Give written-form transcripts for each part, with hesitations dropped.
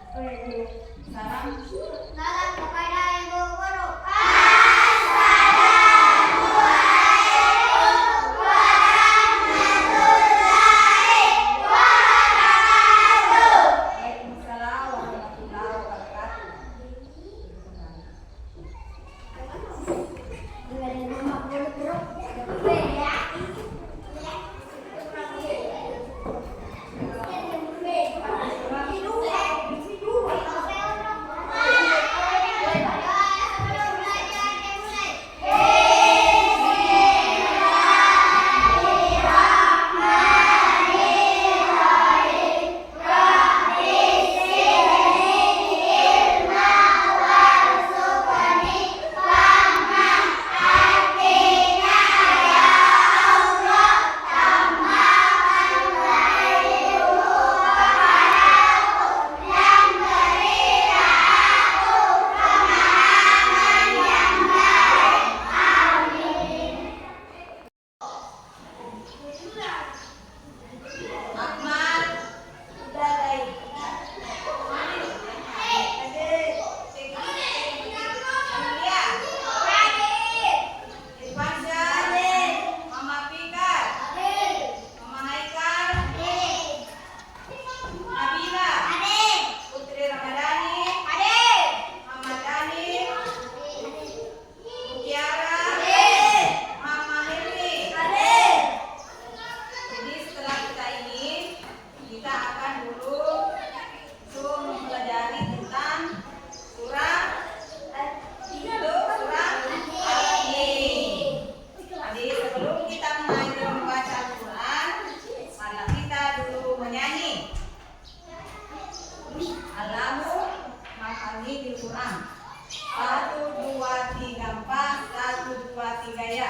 Salam. Salam kepada Ibu Guru. Waalaikumsalam warahmatullahi wabarakatuh. Satu, dua, tiga, empat. Satu, dua, tiga ya.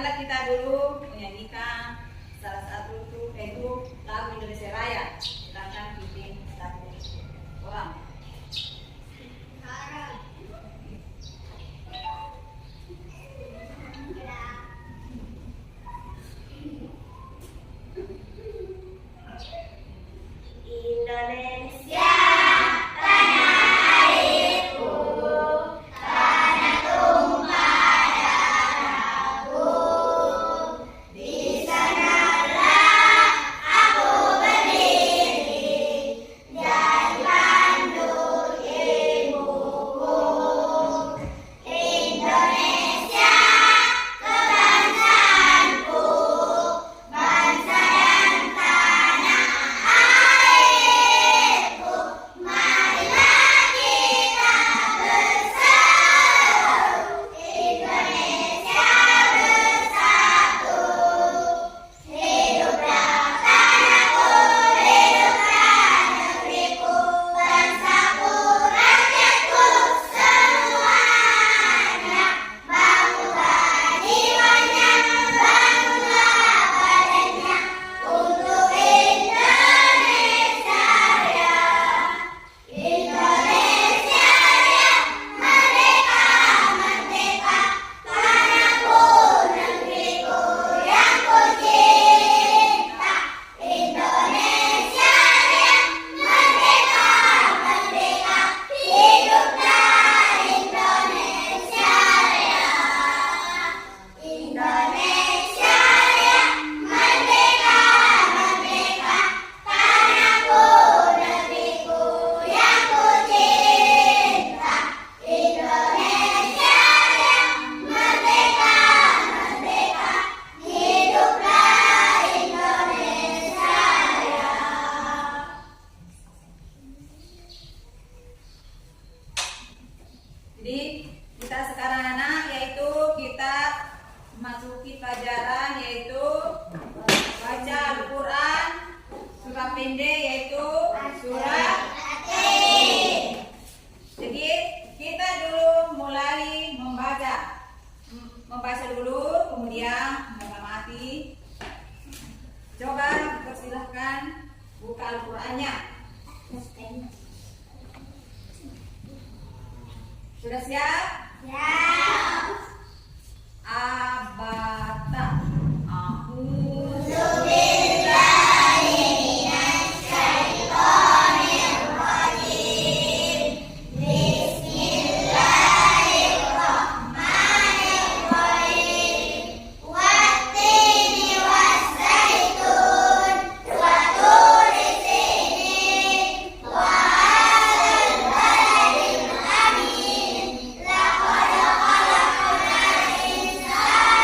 Marilah kita dulu menyanyikan salah satu itu lagu Indonesia Raya. Silakan pimpin satu orang. Indonesia, tanah airku, tanah tumpah darahku. Di sanalah aku berdiri, jadi pandu ilmuku. Indonesia, kebangsaanku, bangsa dan tanah airku. Marilah kita bersatu, Indonesia bersatu. Hiduplah tanahku, hiduplah negeriku, bangsaku, rakyatku semuanya. Bangunlah jiwanya, bangunlah badannya untuk Indonesia Raya. Indonesia Raya, merdeka, merdeka, tanahku, negeriku yang ku cinta. Indonesia Raya, merdeka, merdeka, hiduplah Indonesia Raya. Indonesia Raya, merdeka, merdeka, tanahku, negeriku yang ku cinta. Indonesia Raya, merdeka, merdeka, hiduplah Indonesia Raya. Jadi kita sekarang anak yaitu kita masuki pelajaran yaitu baca Al-Quran surah pendek yaitu surah. Jadi kita dulu mulai membaca dulu, kemudian mengamati. Coba persilahkan buka Al-Qurannya. Sudah siap? Siap. Abata. Wattini waszaitun, wa turi sinin, wa hadzal baladil amin. Laqad khalaqnal insana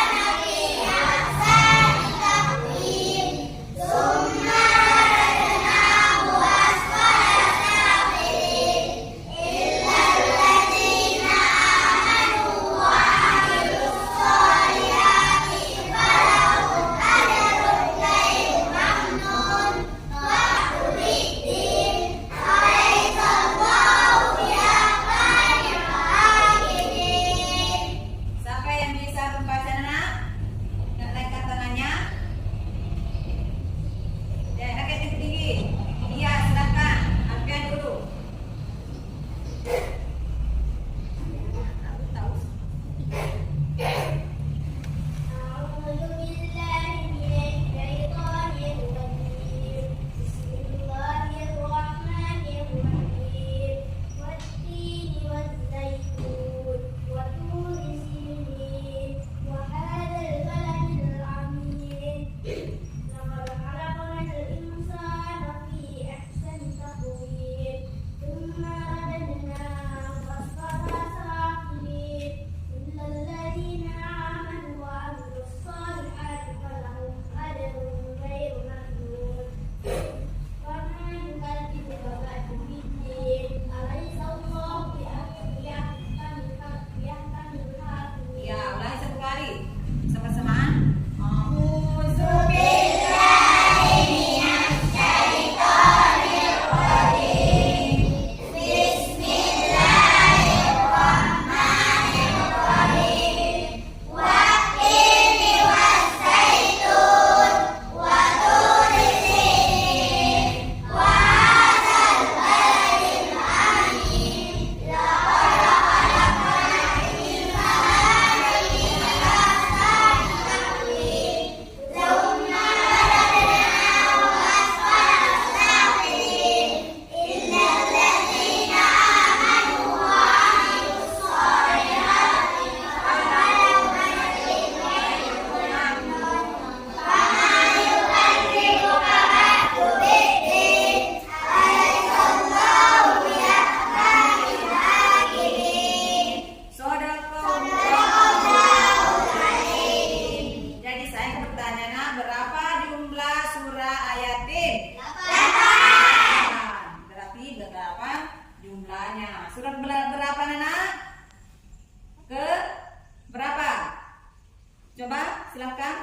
silakan.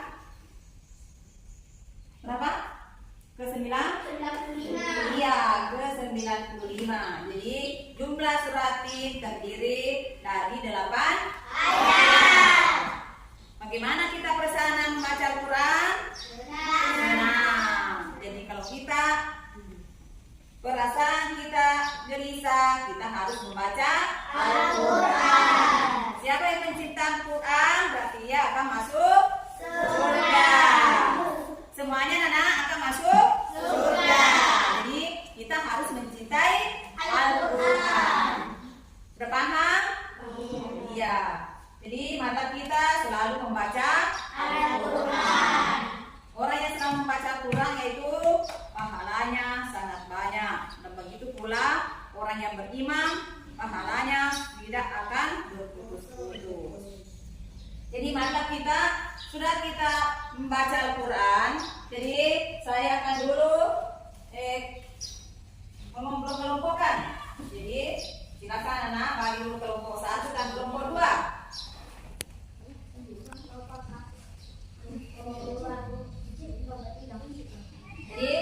Berapa? Ke-9? 95. Iya, ke-95. Jadi jumlah suratin terdiri dari 8 ayat. Bagaimana kita bersama membaca Al-Quran? Senang. Jadi kalau kita perasaan kita gelisah, kita harus membaca Al-Quran. Siapa yang mencinta Al-Quran berarti ia akan masuk surga. Semuanya anak akan masuk surga. Jadi kita harus mencintai Al-Quran. Berpaham? Iya. Jadi mata kita selalu membaca Al-Quran. Orang yang sedang membaca Al-Quran yaitu pahalanya sangat banyak. Dan begitu pula orang yang beriman, pahalanya tidak akan berputus-putus. Jadi mata kita sudah kita membaca Al-Quran. Jadi saya akan dulu mengelompokkan. Jadi silakan anak bagi dulu kelompok 1 dan kelompok 2. Jadi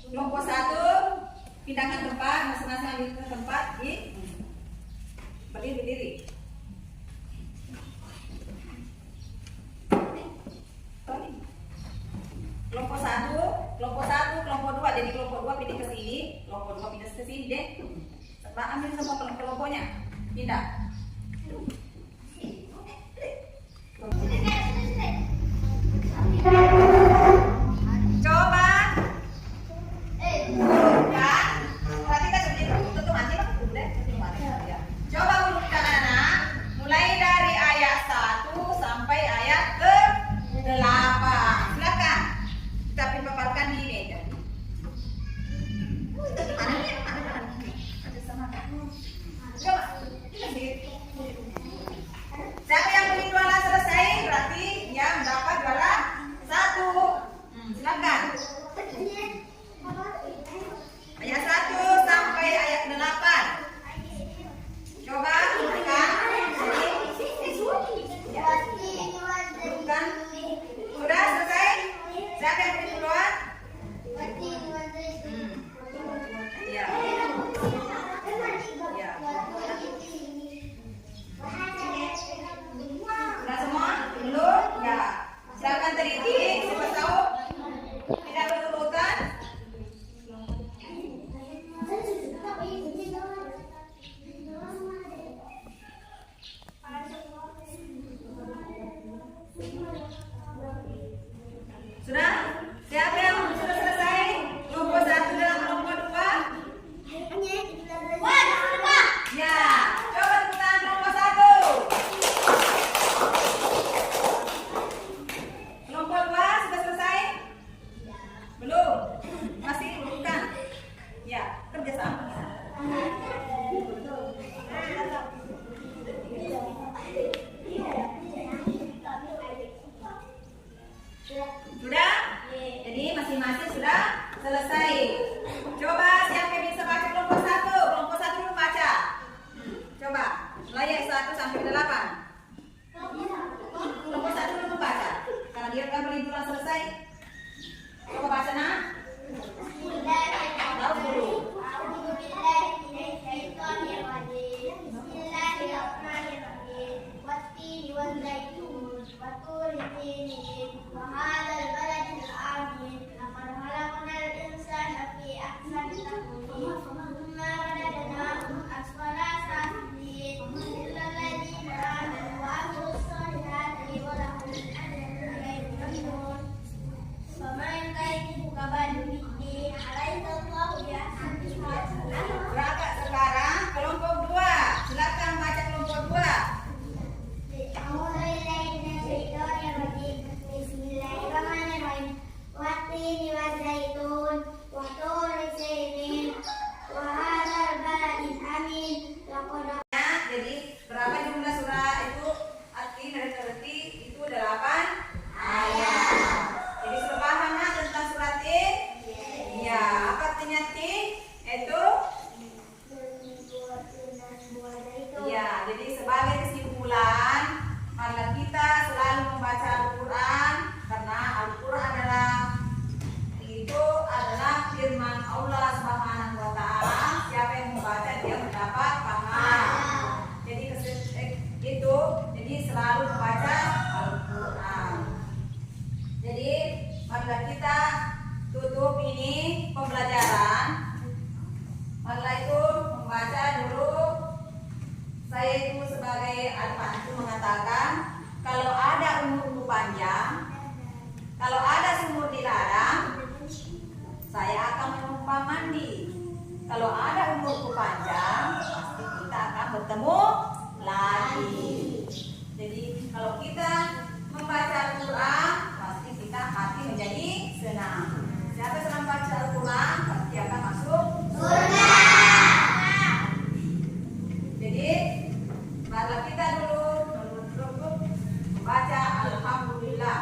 kelompok 1 pindahkan tempat masing-masing ke tempat di berdiri. Kelompok 1, kelompok 2. Jadi kelompok 2 pindah ke sini, kelompok 2 pindah ke sini deh. Ambil semua kelompoknya, pindah. Coba urutkan. Perhatikan seperti itu mati lah, udah ya. Coba urutkan anak, mulai dari ayat 1 sampai ayat ke-8. Silakan. Kita paparkan di meja. Coba. Siapa yang beli jualan selesai berarti yang dapat jualan 1. Silakan. Ayat 1 sampai ayat 8. Coba urutkan. Urutkan. Sudah selesai? Siapa yang beli duluan? Ya. Ya. Sudah semua? Belum? Ya. Silakan teliti. Siapa tahu tidak berurutan? Sudah? Siapa yang sudah selesai? Kelompok 1 dan kelompok 2? Ya. Coba tepuk tangan kelompok 1. Kelompok 2 sudah selesai? Belum? Masih bukan? Ya, kerjasama. Sudah? Jadi marilah kita tutup ini pembelajaran. Marilah itu membaca dulu. Saya itu sebagai advantu mengatakan, kalau ada umurku panjang, kalau ada sumur di ladang, saya akan menumpang mandi. Kalau ada umurku panjang, pasti kita akan bertemu lagi. Jadi kalau kita membaca Al-Quran, pasti kita hati menjadi senang. Siapa senang baca Al-Quran, pasti akan masuk surga. Jadi marilah kita dulu membaca Alhamdulillah.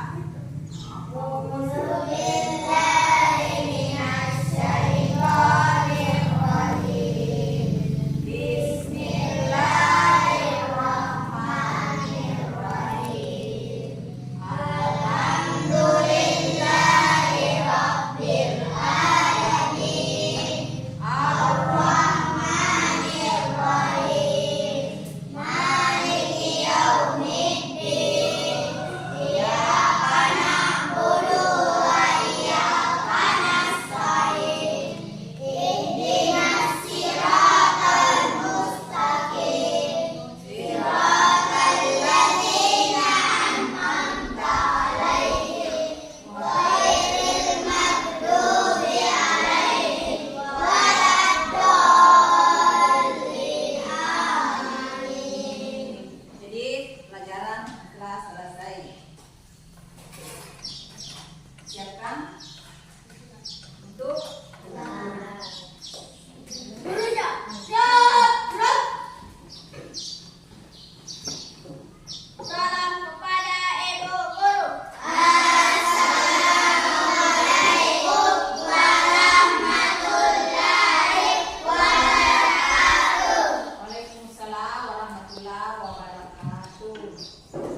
Siapkan untuk Salam kepada Ibu Guru. Waalaikumsalam warahmatullahi wabarakatuh.